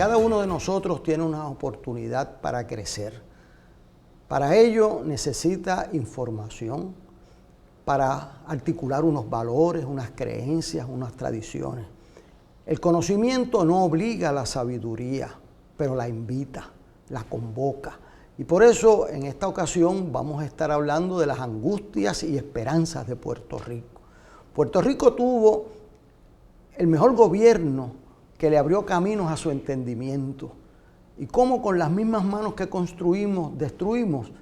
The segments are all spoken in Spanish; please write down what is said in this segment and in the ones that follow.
cada uno de nosotros tiene una oportunidad para crecer. Para ello necesita información, para articular unos valores, unas creencias, unas tradiciones. El conocimiento no obliga a la sabiduría, pero la invita, la convoca. Y por eso en esta ocasión vamos a estar hablando de las angustias y esperanzas de Puerto Rico. Puerto Rico tuvo el mejor gobierno que le abrió caminos a su entendimiento. Y cómo con las mismas manos que construimos, destruimos.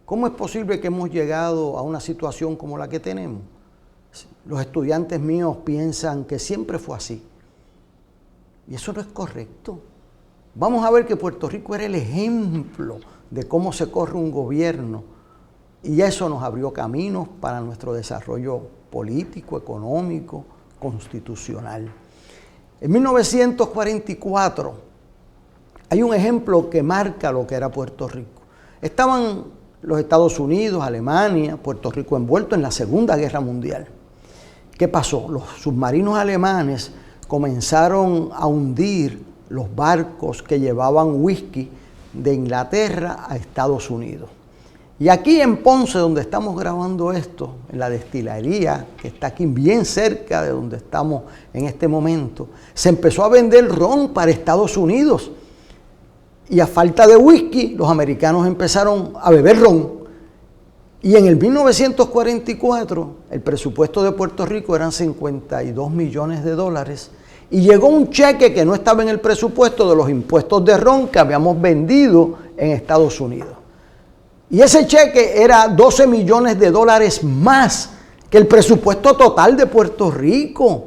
¿Cómo es posible que hemos llegado a una situación como la que tenemos? Los estudiantes míos piensan que siempre fue así. Y eso no es correcto. Vamos a ver que Puerto Rico era el ejemplo de cómo se corre un gobierno. Y eso nos abrió caminos para nuestro desarrollo político, económico, constitucional. En 1944 hay un ejemplo que marca lo que era Puerto Rico. Estaban los Estados Unidos, Alemania, Puerto Rico envuelto en la Segunda Guerra Mundial. ¿Qué pasó? Los submarinos alemanes comenzaron a hundir los barcos que llevaban whisky de Inglaterra a Estados Unidos. Y aquí en Ponce, donde estamos grabando esto, en la destilería, que está aquí bien cerca de donde estamos en este momento, se empezó a vender ron para Estados Unidos. Y a falta de whisky, los americanos empezaron a beber ron. Y en el 1944, el presupuesto de Puerto Rico eran 52 millones de dólares. Y llegó un cheque que no estaba en el presupuesto de los impuestos de ron que habíamos vendido en Estados Unidos. Y ese cheque era 12 millones de dólares más que el presupuesto total de Puerto Rico.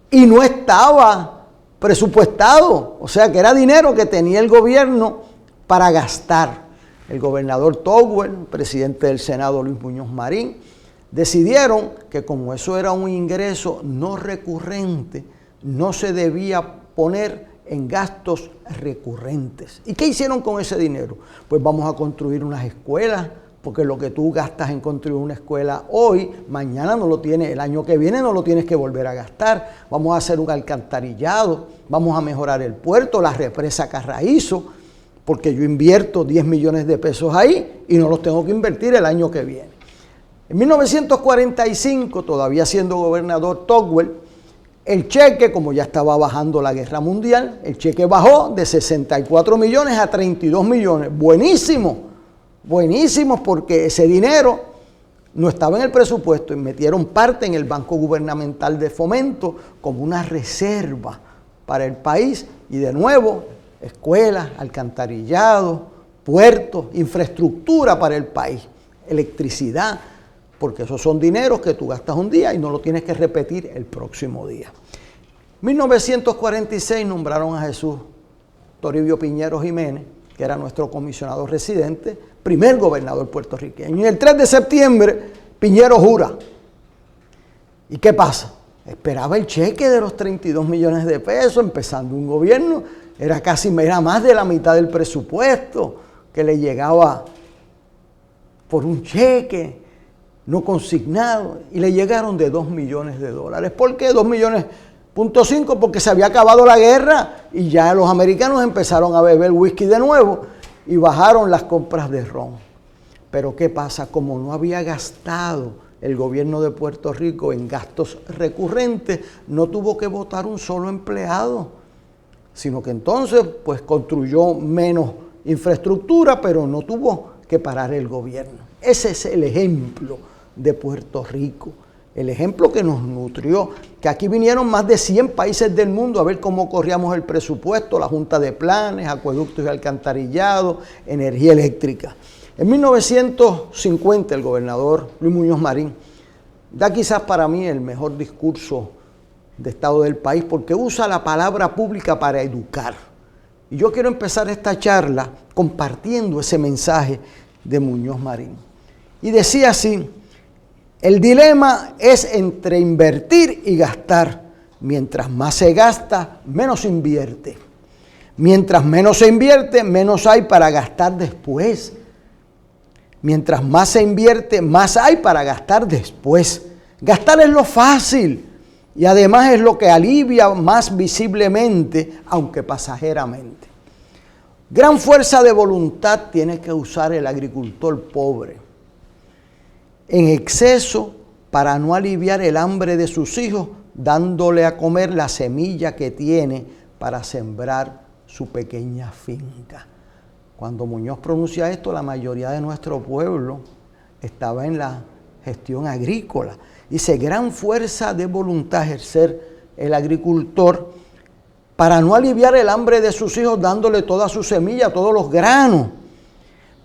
Y no estaba presupuestado, o sea que era dinero que tenía el gobierno para gastar. El gobernador Togwell, el presidente del Senado Luis Muñoz Marín, decidieron que como eso era un ingreso no recurrente, no se debía poner en gastos recurrentes. ¿Y qué hicieron con ese dinero? Pues vamos a construir unas escuelas, porque lo que tú gastas en construir una escuela hoy, mañana no lo tienes, el año que viene no lo tienes que volver a gastar. Vamos a hacer un alcantarillado, vamos a mejorar el puerto, la represa Carraízo, porque yo invierto 10 millones de pesos ahí y no los tengo que invertir el año que viene. En 1945, todavía siendo gobernador Togwell, el cheque, como ya estaba bajando la guerra mundial, el cheque bajó de 64 millones a 32 millones. Buenísimo, buenísimo, porque ese dinero no estaba en el presupuesto y metieron parte en el Banco Gubernamental de Fomento como una reserva para el país. Y de nuevo, escuelas, alcantarillado, puertos, infraestructura para el país, electricidad, porque esos son dineros que tú gastas un día y no lo tienes que repetir el próximo día. En 1946 nombraron a Jesús Toribio Piñero Jiménez, que era nuestro comisionado residente, primer gobernador puertorriqueño. Y el 3 de septiembre, Piñero jura. ¿Y qué pasa? Esperaba el cheque de los 32 millones de pesos, empezando un gobierno, era más de la mitad del presupuesto que le llegaba por un cheque no consignado, y le llegaron de 2 millones de dólares. ¿Por qué 2,5 millones? Porque se había acabado la guerra y ya los americanos empezaron a beber whisky de nuevo y bajaron las compras de ron. Pero ¿qué pasa? Como no había gastado el gobierno de Puerto Rico en gastos recurrentes, no tuvo que votar un solo empleado, sino que entonces pues construyó menos infraestructura, pero no tuvo que parar el gobierno. Ese es el ejemplo de Puerto Rico, el ejemplo que nos nutrió, que aquí vinieron más de 100 países del mundo a ver cómo corríamos el presupuesto, la Junta de Planes, acueductos y alcantarillado, energía eléctrica. En 1950 el gobernador Luis Muñoz Marín da quizás para mí el mejor discurso de Estado del país, porque usa la palabra pública para educar. Y yo quiero empezar esta charla compartiendo ese mensaje de Muñoz Marín. Y decía así: el dilema es entre invertir y gastar. Mientras más se gasta, menos se invierte. Mientras menos se invierte, menos hay para gastar después. Mientras más se invierte, más hay para gastar después. Gastar es lo fácil. y además es lo que alivia más visiblemente, aunque pasajeramente. Gran fuerza de voluntad tiene que usar el agricultor pobre en exceso para no aliviar el hambre de sus hijos, dándole a comer la semilla que tiene para sembrar su pequeña finca. Cuando Muñoz pronuncia esto, la mayoría de nuestro pueblo estaba en la gestión agrícola. Dice, gran fuerza de voluntad ejercer el agricultor para no aliviar el hambre de sus hijos, dándole toda su semilla, todos los granos.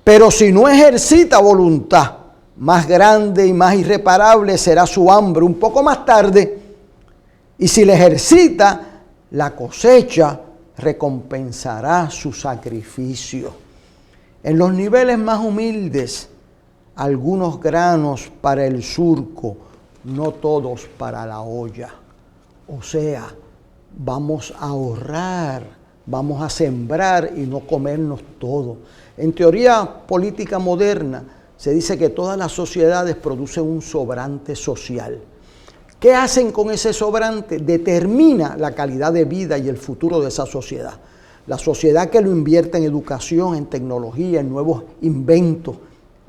Pero si no ejercita voluntad, más grande y más irreparable será su hambre un poco más tarde. Y si le ejercita, la cosecha recompensará su sacrificio. En los niveles más humildes, algunos granos para el surco, no todos para la olla. O sea, vamos a ahorrar, vamos a sembrar y no comernos todo. En teoría política moderna se dice que todas las sociedades producen un sobrante social. ¿Qué hacen con ese sobrante? Determina la calidad de vida y el futuro de esa sociedad. La sociedad que lo invierte en educación, en tecnología, en nuevos inventos,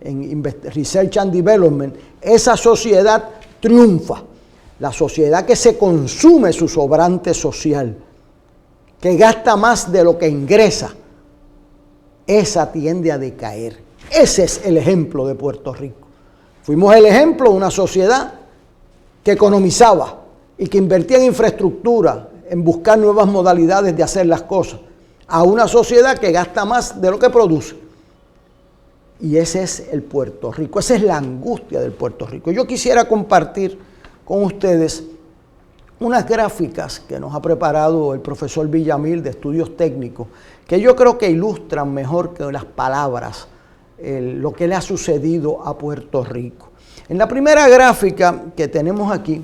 en research and development, esa sociedad triunfa. La sociedad que se consume su sobrante social, que gasta más de lo que ingresa, esa tiende a decaer. Ese es el ejemplo de Puerto Rico. Fuimos el ejemplo de una sociedad que economizaba y que invertía en infraestructura, en buscar nuevas modalidades de hacer las cosas, a una sociedad que gasta más de lo que produce. Y ese es el Puerto Rico, esa es la angustia del Puerto Rico. Yo quisiera compartir con ustedes unas gráficas que nos ha preparado el profesor Villamil de Estudios Técnicos, que yo creo que ilustran mejor que las palabras lo que le ha sucedido a Puerto Rico. En la primera gráfica que tenemos aquí,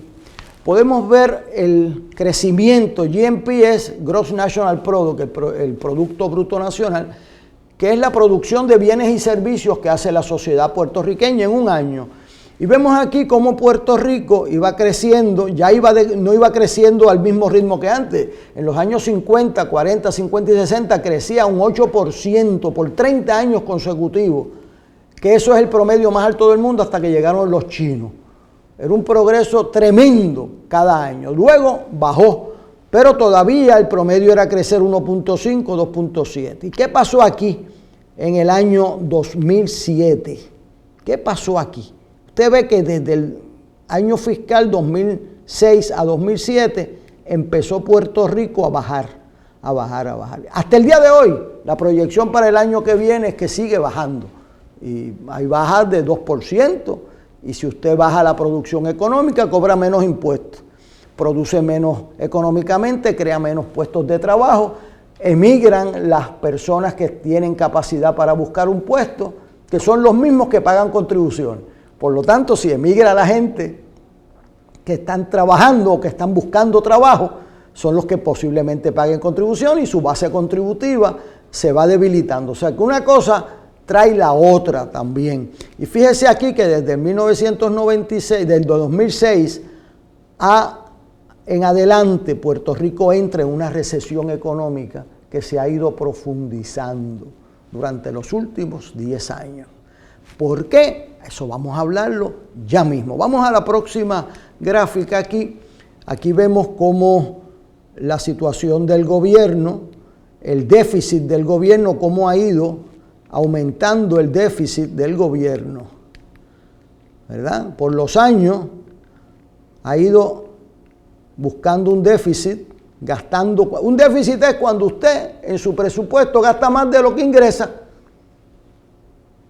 podemos ver el crecimiento, GNP es Gross National Product, el Producto Bruto Nacional, que es la producción de bienes y servicios que hace la sociedad puertorriqueña en un año. Y vemos aquí cómo Puerto Rico iba creciendo, no iba creciendo al mismo ritmo que antes. En los años 50, 40, 50 y 60 crecía un 8% por 30 años consecutivos, que eso es el promedio más alto del mundo hasta que llegaron los chinos. Era un progreso tremendo cada año. Luego bajó, pero todavía el promedio era crecer 1.5, 2.7. ¿Y qué pasó aquí en el año 2007? ¿Qué pasó aquí? Usted ve que desde el año fiscal 2006 a 2007 empezó Puerto Rico a bajar. Hasta el día de hoy, la proyección para el año que viene es que sigue bajando. Y hay bajas de 2%. Y si usted baja la producción económica, cobra menos impuestos. Produce menos económicamente, crea menos puestos de trabajo. Emigran las personas que tienen capacidad para buscar un puesto, que son los mismos que pagan contribuciones. Por lo tanto, si emigra la gente que están trabajando o que están buscando trabajo, son los que posiblemente paguen contribución y su base contributiva se va debilitando. O sea que una cosa trae la otra también. Y fíjese aquí que desde 1996, desde 2006 en adelante, Puerto Rico entra en una recesión económica que se ha ido profundizando durante los últimos 10 años. ¿Por qué? Eso vamos a hablarlo ya mismo. Vamos a la próxima gráfica aquí. Aquí vemos cómo la situación del gobierno, el déficit del gobierno, cómo ha ido aumentando el déficit del gobierno, ¿verdad? Por los años ha ido buscando un déficit, gastando. Un déficit es cuando usted en su presupuesto gasta más de lo que ingresa.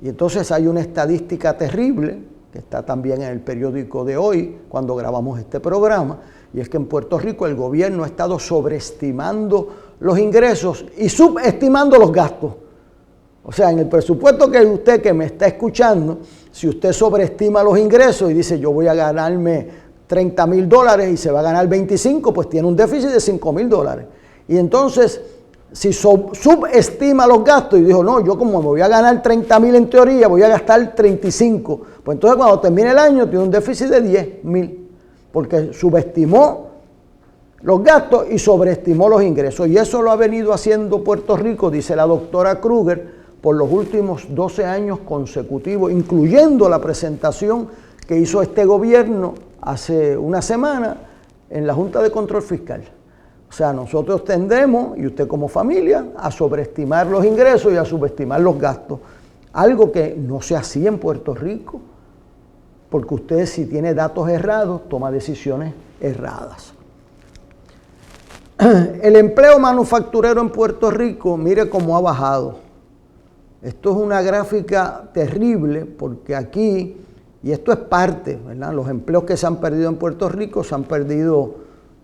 Y entonces hay una estadística terrible, que está también en el periódico de hoy, cuando grabamos este programa, y es que en Puerto Rico el gobierno ha estado sobreestimando los ingresos y subestimando los gastos. O sea, en el presupuesto que usted que me está escuchando, si usted sobreestima los ingresos y dice yo voy a ganarme $30,000 y se va a ganar 25, pues tiene un déficit de $5,000. Y entonces, si subestima los gastos y dijo, no, yo como me voy a ganar 30,000 en teoría, voy a gastar 35. Pues entonces cuando termine el año tiene un déficit de 10,000, porque subestimó los gastos y sobreestimó los ingresos. Y eso lo ha venido haciendo Puerto Rico, dice la doctora Kruger, por los últimos 12 años consecutivos, incluyendo la presentación que hizo este gobierno hace una semana en la Junta de Control Fiscal. O sea, nosotros tendemos, y usted como familia, a sobreestimar los ingresos y a subestimar los gastos. Algo que no se hacía en Puerto Rico, porque usted, si tiene datos errados, toma decisiones erradas. El empleo manufacturero en Puerto Rico, mire cómo ha bajado. Esto es una gráfica terrible, porque aquí, y esto es parte, ¿verdad? Los empleos que se han perdido en Puerto Rico, se han perdido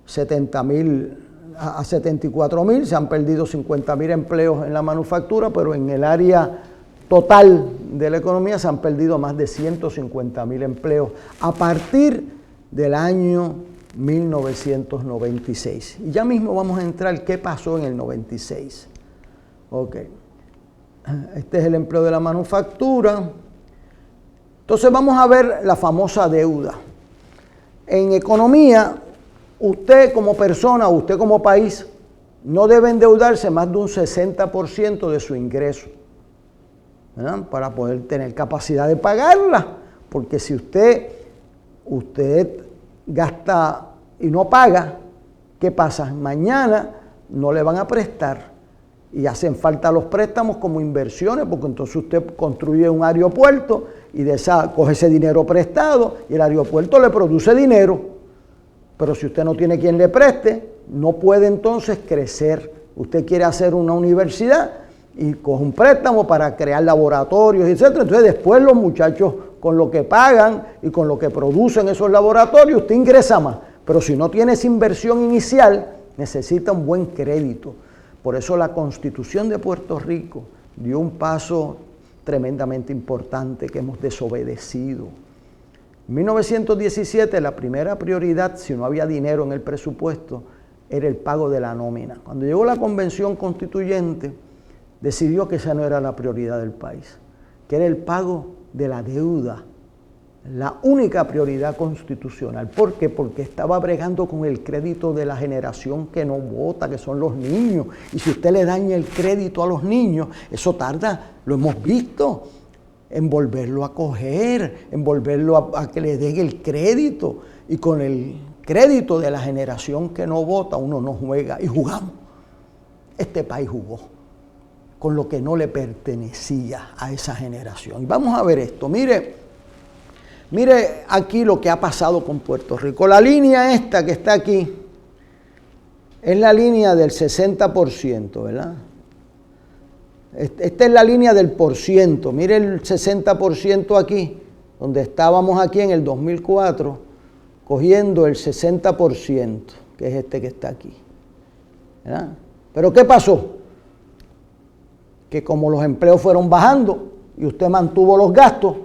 70,000 a 74,000, se han perdido 50,000 empleos en la manufactura, pero en el área total de la economía se han perdido más de 150,000 empleos a partir del año 1996. Y ya mismo vamos a entrar qué pasó en el 96. Ok. Este es el empleo de la manufactura. Entonces vamos a ver la famosa deuda. En economía, usted como persona, usted como país, no debe endeudarse más de un 60% de su ingreso, ¿verdad? Para poder tener capacidad de pagarla. Porque si usted gasta y no paga, ¿qué pasa? Mañana no le van a prestar y hacen falta los préstamos como inversiones, porque entonces usted construye un aeropuerto y de esa coge ese dinero prestado y el aeropuerto le produce dinero. Pero si usted no tiene quien le preste, no puede entonces crecer. Usted quiere hacer una universidad y coge un préstamo para crear laboratorios, etc. Entonces después los muchachos, con lo que pagan y con lo que producen esos laboratorios, usted ingresa más. Pero si no tiene esa inversión inicial, necesita un buen crédito. Por eso la Constitución de Puerto Rico dio un paso tremendamente importante que hemos desobedecido. En 1917 la primera prioridad, si no había dinero en el presupuesto, era el pago de la nómina. Cuando llegó la Convención Constituyente, decidió que esa no era la prioridad del país, que era el pago de la deuda, la única prioridad constitucional. ¿Por qué? Porque estaba bregando con el crédito de la generación que no vota, que son los niños. Y si usted le daña el crédito a los niños, eso tarda, lo hemos visto, en volverlo a coger, en volverlo a que le den el crédito. Y con el crédito de la generación que no vota, uno no juega. Y jugamos. Este país jugó con lo que no le pertenecía a esa generación. Y vamos a ver esto. Mire aquí lo que ha pasado con Puerto Rico. La línea esta que está aquí es la línea del 60%, ¿verdad? Esta es la línea del porciento. Mire el 60% aquí, donde estábamos aquí en el 2004, cogiendo el 60%, que es este que está aquí, ¿verdad? Pero ¿qué pasó? Que como los empleos fueron bajando y usted mantuvo los gastos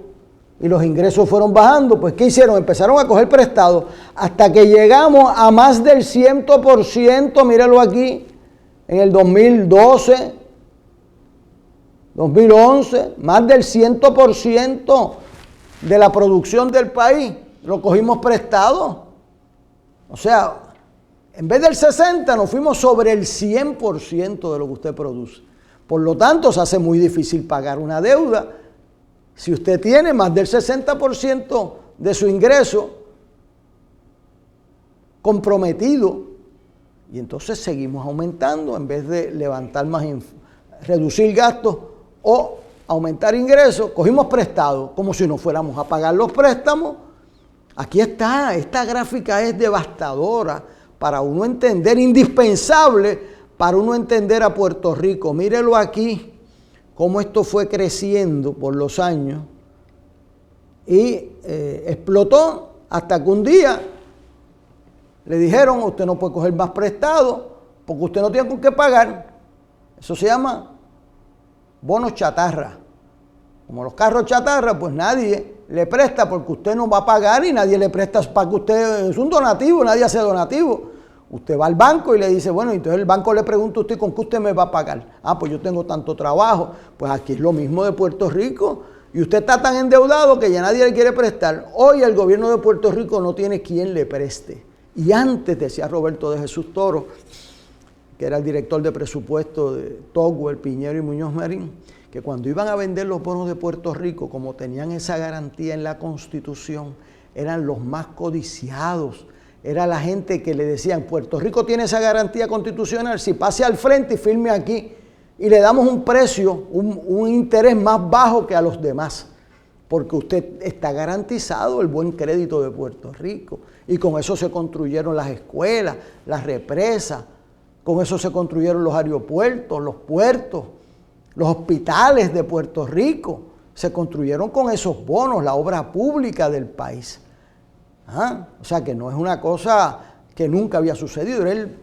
y los ingresos fueron bajando, pues ¿qué hicieron? Empezaron a coger prestado hasta que llegamos a más del 100%, míralo aquí, en el 2012, 2011, más del 100% de la producción del país lo cogimos prestado. O sea, en vez del 60% nos fuimos sobre el 100% de lo que usted produce. Por lo tanto, se hace muy difícil pagar una deuda si usted tiene más del 60% de su ingreso comprometido. Y entonces seguimos aumentando en vez de levantar más, reducir gastos o aumentar ingresos, cogimos prestado como si no fuéramos a pagar los préstamos. Aquí está, esta gráfica es devastadora para uno entender, indispensable para uno entender a Puerto Rico. Mírelo aquí, cómo esto fue creciendo por los años y explotó hasta que un día le dijeron: usted no puede coger más prestado porque usted no tiene con qué pagar. Eso se llama bonos chatarra. Como los carros chatarra, pues nadie le presta porque usted no va a pagar y nadie le presta para que usted, es un donativo, nadie hace donativo. Usted va al banco y le dice, bueno, entonces el banco le pregunta a usted, ¿con qué usted me va a pagar? Ah, pues yo tengo tanto trabajo. Pues aquí es lo mismo de Puerto Rico. Y usted está tan endeudado que ya nadie le quiere prestar. Hoy el gobierno de Puerto Rico no tiene quien le preste. Y antes, decía Roberto de Jesús Toro, que era el director de presupuesto de Togwell, Piñero y Muñoz Marín, que cuando iban a vender los bonos de Puerto Rico, como tenían esa garantía en la Constitución, eran los más codiciados. Era la gente que le decían, Puerto Rico tiene esa garantía constitucional, si pase al frente y firme aquí, y le damos un precio, un interés más bajo que a los demás, porque usted está garantizado el buen crédito de Puerto Rico. Y con eso se construyeron las escuelas, las represas, con eso se construyeron los aeropuertos, los puertos, los hospitales de Puerto Rico. Se construyeron con esos bonos, la obra pública del país. O sea que no es una cosa que nunca había sucedido, era el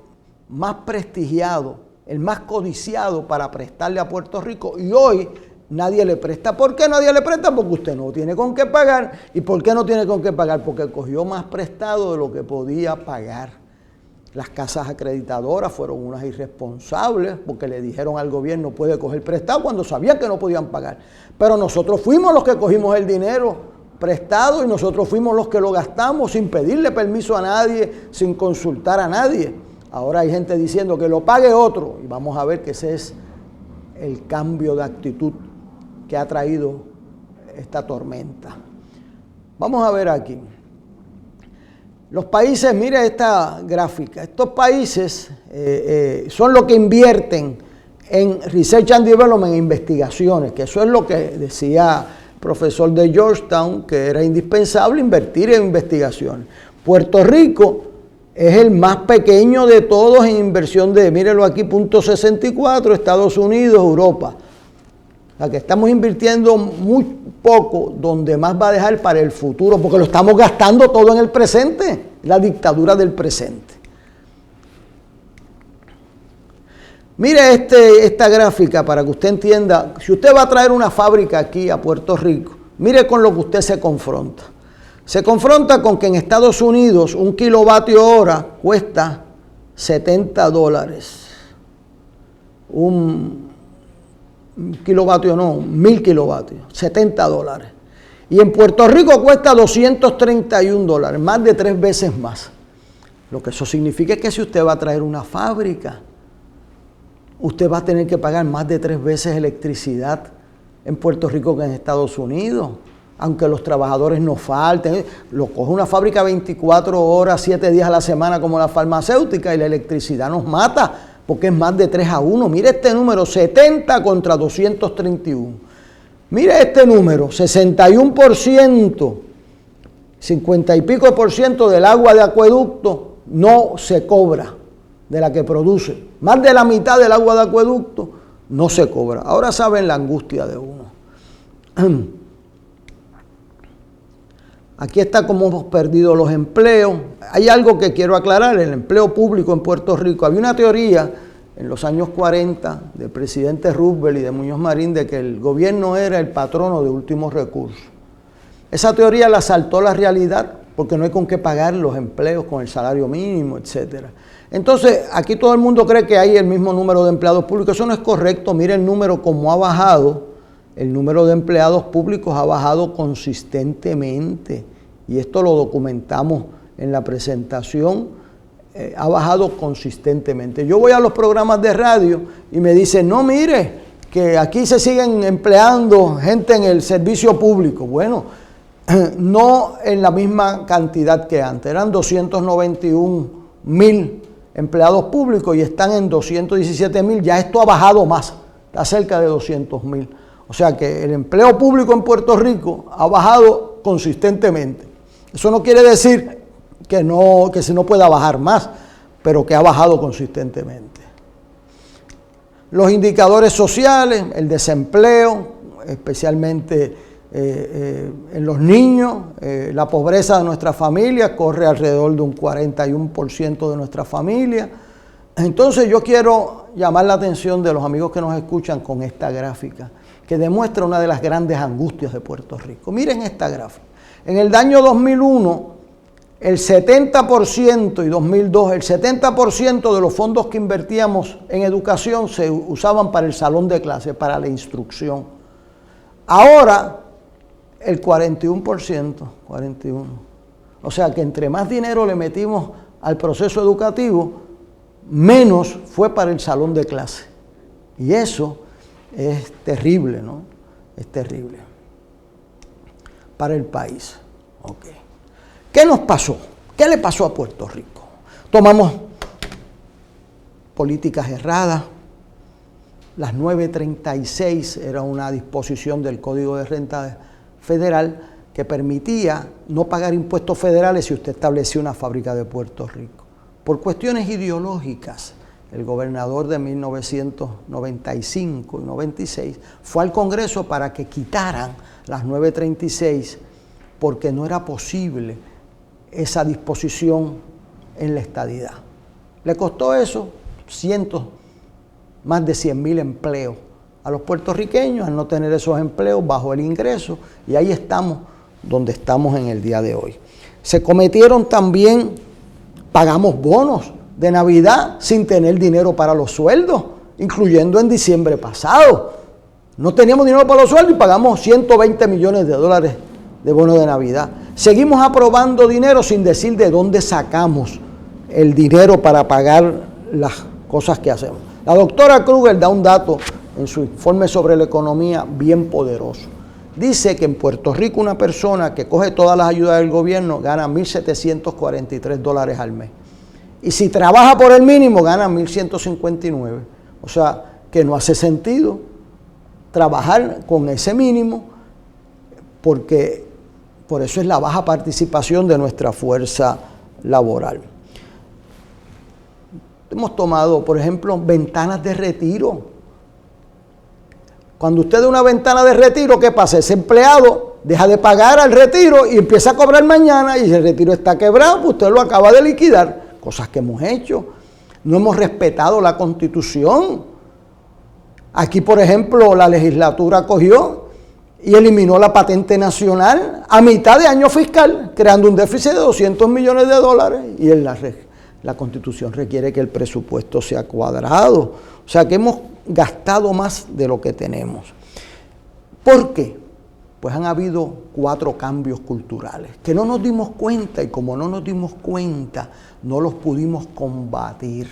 más prestigiado, el más codiciado para prestarle a Puerto Rico, y hoy nadie le presta. ¿Por qué nadie le presta? Porque usted no tiene con qué pagar. ¿Y por qué no tiene con qué pagar? Porque cogió más prestado de lo que podía pagar. Las casas acreditadoras fueron unas irresponsables porque le dijeron al gobierno puede coger prestado cuando sabían que no podían pagar. Pero nosotros fuimos los que cogimos el dinero prestado y nosotros fuimos los que lo gastamos sin pedirle permiso a nadie, sin consultar a nadie. Ahora hay gente diciendo que lo pague otro, y vamos a ver que ese es el cambio de actitud que ha traído esta tormenta. Vamos a ver aquí. Los países, mire esta gráfica, estos países son los que invierten en Research and Development, en investigaciones, que eso es lo que decía el profesor de Georgetown, que era indispensable invertir en investigaciones. Puerto Rico es el más pequeño de todos en inversión de, mírelo aquí, 0.64, Estados Unidos, Europa. O sea que estamos invirtiendo muy poco, donde más va a dejar para el futuro, porque lo estamos gastando todo en el presente, la dictadura del presente. Mire esta gráfica para que usted entienda, si usted va a traer una fábrica aquí a Puerto Rico, mire con lo que usted se confronta. Se confronta con que en Estados Unidos un kilovatio hora cuesta $70. Un kilovatio no, 1000 kilovatios, $70. Y en Puerto Rico cuesta $231, más de 3 veces más. Lo que eso significa es que si usted va a traer una fábrica, usted va a tener que pagar más de 3 veces electricidad en Puerto Rico que en Estados Unidos. Aunque los trabajadores no falten, lo coge una fábrica 24 horas, 7 días a la semana como la farmacéutica, y la electricidad nos mata, porque es más de 3-1. Mire este número, 70 contra 231. Mire este número, 61%, 50 y pico % del agua de acueducto no se cobra de la que produce. Más de la mitad del agua de acueducto no se cobra. Ahora saben la angustia de uno. Aquí está cómo hemos perdido los empleos. Hay algo que quiero aclarar, el empleo público en Puerto Rico. Había una teoría en los años 40 del presidente Roosevelt y de Muñoz Marín de que el gobierno era el patrono de últimos recursos. Esa teoría la saltó la realidad porque no hay con qué pagar los empleos con el salario mínimo, etc. Entonces, aquí todo el mundo cree que hay el mismo número de empleados públicos. Eso no es correcto. Mire el número como ha bajado. El número de empleados públicos ha bajado consistentemente, y esto lo documentamos en la presentación, ha bajado consistentemente. Yo voy a los programas de radio y me dicen, no, mire, que aquí se siguen empleando gente en el servicio público. Bueno, no en la misma cantidad que antes, eran 291,000 empleados públicos y están en 217,000, ya esto ha bajado más, está cerca de 200,000. O sea que el empleo público en Puerto Rico ha bajado consistentemente. Eso no quiere decir que se no pueda bajar más, pero que ha bajado consistentemente. Los indicadores sociales, el desempleo, especialmente en los niños, la pobreza de nuestra familia corre alrededor de un 41% de nuestra familia. Entonces yo quiero llamar la atención de los amigos que nos escuchan con esta gráfica, que demuestra una de las grandes angustias de Puerto Rico. Miren esta gráfica. En el año 2001, el 70% y 2002, el 70% de los fondos que invertíamos en educación se usaban para el salón de clase, para la instrucción. Ahora, el 41%, 41%. O sea que entre más dinero le metimos al proceso educativo, menos fue para el salón de clase. Y eso es terrible, ¿no? Es terrible para el país. Okay. ¿Qué nos pasó? ¿Qué le pasó a Puerto Rico? Tomamos políticas erradas. Las 936 era una disposición del Código de Renta Federal que permitía no pagar impuestos federales si usted establecía una fábrica de Puerto Rico. Por cuestiones ideológicas, el gobernador de 1995 y 96 fue al Congreso para que quitaran las 936 porque no era posible esa disposición en la estadidad. Le costó eso más de 100,000 empleos a los puertorriqueños al no tener esos empleos bajo el ingreso, y ahí estamos donde estamos en el día de hoy. Se cometieron también, pagamos bonos de Navidad sin tener dinero para los sueldos, incluyendo en diciembre pasado. No teníamos dinero para los sueldos y pagamos $120 millones de bonos de Navidad. Seguimos aprobando dinero sin decir de dónde sacamos el dinero para pagar las cosas que hacemos. La doctora Kruger da un dato en su informe sobre la economía bien poderoso. Dice que en Puerto Rico una persona que coge todas las ayudas del gobierno gana $1,743 al mes. Y si trabaja por el mínimo gana $1,159. O sea, que no hace sentido trabajar con ese mínimo, porque por eso es la baja participación de nuestra fuerza laboral. Hemos tomado, por ejemplo, ventanas de retiro. Cuando usted da una ventana de retiro, ¿qué pasa? Ese empleado deja de pagar al retiro y empieza a cobrar mañana, y el retiro está quebrado, pues usted lo acaba de liquidar. Cosas que hemos hecho. No hemos respetado la Constitución. Aquí, por ejemplo, la legislatura cogió y eliminó la patente nacional a mitad de año fiscal, creando un déficit de $200 millones, y la Constitución requiere que el presupuesto sea cuadrado. O sea que hemos gastado más de lo que tenemos. ¿Por qué? Pues han habido 4 cambios culturales que no nos dimos cuenta, y como no nos dimos cuenta, no los pudimos combatir.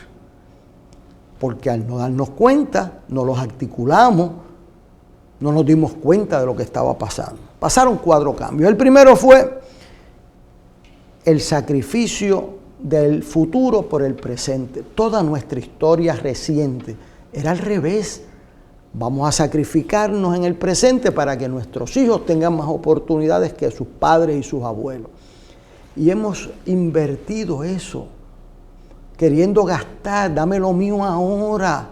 Porque al no darnos cuenta, no los articulamos, no nos dimos cuenta de lo que estaba pasando. Pasaron 4 cambios. El primero fue el sacrificio del futuro por el presente. Toda nuestra historia reciente era al revés. Vamos a sacrificarnos en el presente para que nuestros hijos tengan más oportunidades que sus padres y sus abuelos. Y hemos invertido eso, queriendo gastar, dame lo mío ahora,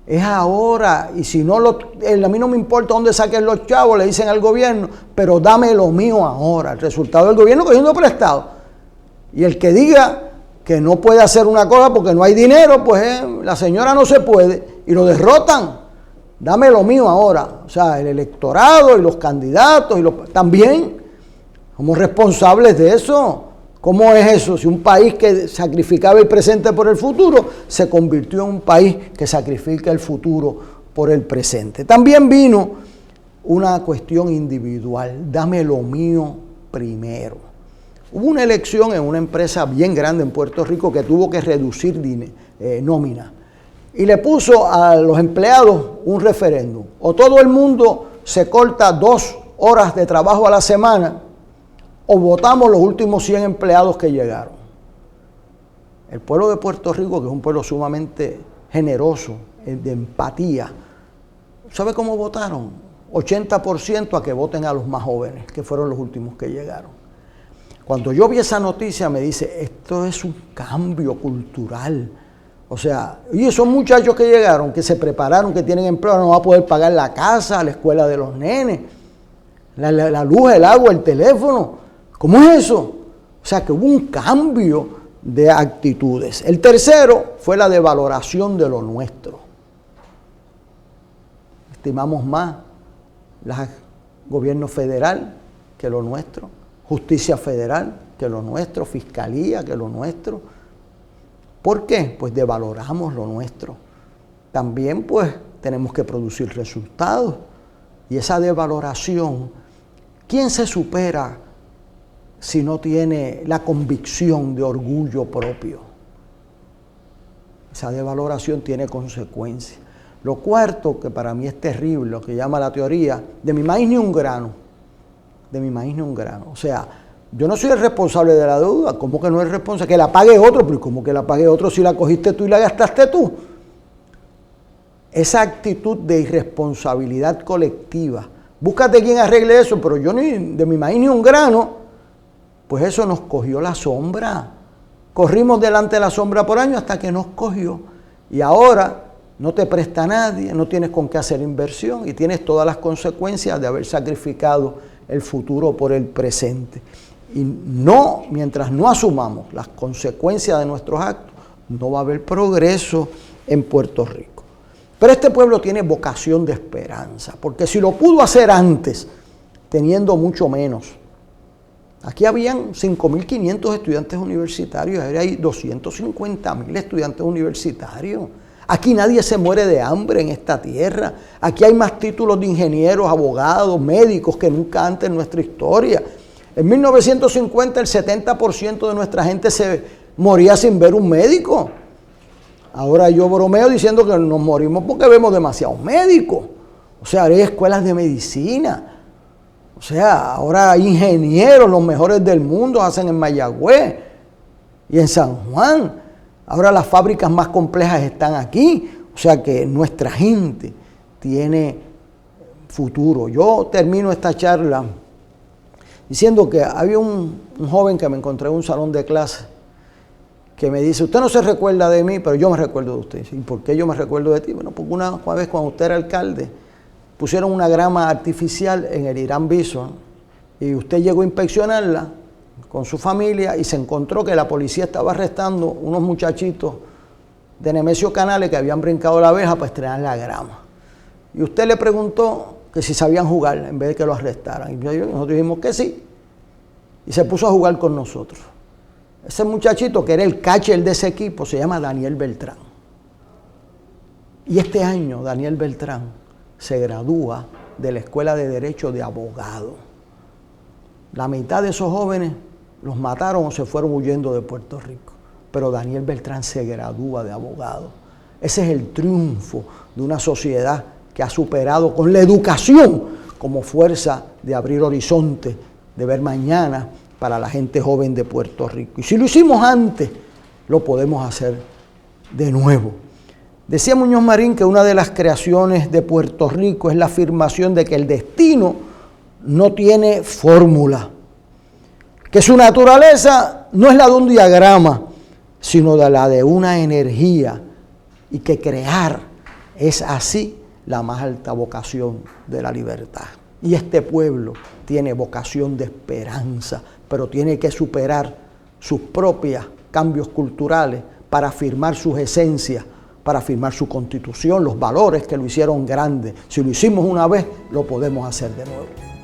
es ahora, y si no, a mí no me importa dónde saquen los chavos, le dicen al gobierno, pero dame lo mío ahora. El resultado del gobierno cogiendo prestado. Y el que diga que no puede hacer una cosa porque no hay dinero, pues la señora no se puede, y lo derrotan. Dame lo mío ahora. O sea, el electorado y los candidatos también somos responsables de eso. ¿Cómo es eso? Si un país que sacrificaba el presente por el futuro se convirtió en un país que sacrifica el futuro por el presente. También vino una cuestión individual. Dame lo mío primero. Hubo una elección en una empresa bien grande en Puerto Rico que tuvo que reducir nómina. Y le puso a los empleados un referéndum. O todo el mundo se corta 2 horas de trabajo a la semana, o votamos los últimos 100 empleados que llegaron. El pueblo de Puerto Rico, que es un pueblo sumamente generoso, de empatía, ¿sabe cómo votaron? 80% a que voten a los más jóvenes, que fueron los últimos que llegaron. Cuando yo vi esa noticia me dice, esto es un cambio cultural. O sea, y esos muchachos que llegaron, que se prepararon, que tienen empleo, no van a poder pagar la casa, la escuela de los nenes, la luz, el agua, el teléfono. ¿Cómo es eso? O sea, que hubo un cambio de actitudes. El tercero fue la devaloración de lo nuestro. Estimamos más el gobierno federal que lo nuestro, justicia federal que lo nuestro, fiscalía que lo nuestro. ¿Por qué? Pues devaloramos lo nuestro. También pues tenemos que producir resultados. Y esa devaloración, ¿quién se supera si no tiene la convicción de orgullo propio. Esa devaloración tiene consecuencias. Lo cuarto, que para mí es terrible, lo que llama la teoría, de mi maíz ni un grano. De mi maíz ni un grano. O sea, yo no soy el responsable de la deuda. ¿Cómo que no es responsable? Que la pague otro. Pero ¿cómo que la pague otro si la cogiste tú y la gastaste tú? Esa actitud de irresponsabilidad colectiva. Búscate quien arregle eso, pero yo ni de mi maíz ni un grano. Pues eso nos cogió la sombra. Corrimos delante de la sombra por años hasta que nos cogió. Y ahora no te presta nadie, no tienes con qué hacer inversión y tienes todas las consecuencias de haber sacrificado el futuro por el presente. Y no, mientras no asumamos las consecuencias de nuestros actos, no va a haber progreso en Puerto Rico. Pero este pueblo tiene vocación de esperanza, porque si lo pudo hacer antes, teniendo mucho menos. Aquí habían 5.500 estudiantes universitarios, ahora hay 250.000 estudiantes universitarios. Aquí nadie se muere de hambre en esta tierra. Aquí hay más títulos de ingenieros, abogados, médicos que nunca antes en nuestra historia. En 1950 el 70% de nuestra gente se moría sin ver un médico. Ahora yo bromeo diciendo que nos morimos porque vemos demasiados médicos. O sea, hay escuelas de medicina. O sea, ahora hay ingenieros, los mejores del mundo, hacen en Mayagüez y en San Juan. Ahora las fábricas más complejas están aquí. O sea que nuestra gente tiene futuro. Yo termino esta charla diciendo que había un joven que me encontré en un salón de clase que me dice, usted no se recuerda de mí, pero yo me recuerdo de usted. ¿Y por qué yo me recuerdo de ti? Bueno, porque una vez cuando usted era alcalde, pusieron una grama artificial en el Irán Bison y usted llegó a inspeccionarla con su familia y se encontró que la policía estaba arrestando unos muchachitos de Nemesio Canales que habían brincado la verja para estrenar la grama. Y usted le preguntó que si sabían jugar en vez de que lo arrestaran. Y nosotros dijimos que sí. Y se puso a jugar con nosotros. Ese muchachito que era el catcher de ese equipo se llama Daniel Beltrán. Y este año Daniel Beltrán se gradúa de la Escuela de Derecho de Abogado. La mitad de esos jóvenes los mataron o se fueron huyendo de Puerto Rico. Pero Daniel Beltrán se gradúa de abogado. Ese es el triunfo de una sociedad que ha superado con la educación como fuerza de abrir horizontes, de ver mañana para la gente joven de Puerto Rico. Y si lo hicimos antes, lo podemos hacer de nuevo. Decía Muñoz Marín que una de las creaciones de Puerto Rico es la afirmación de que el destino no tiene fórmula, que su naturaleza no es la de un diagrama, sino de la de una energía, y que crear es así la más alta vocación de la libertad. Y este pueblo tiene vocación de esperanza, pero tiene que superar sus propios cambios culturales para afirmar sus esencias, para afirmar su constitución, los valores que lo hicieron grande. Si lo hicimos una vez, lo podemos hacer de nuevo.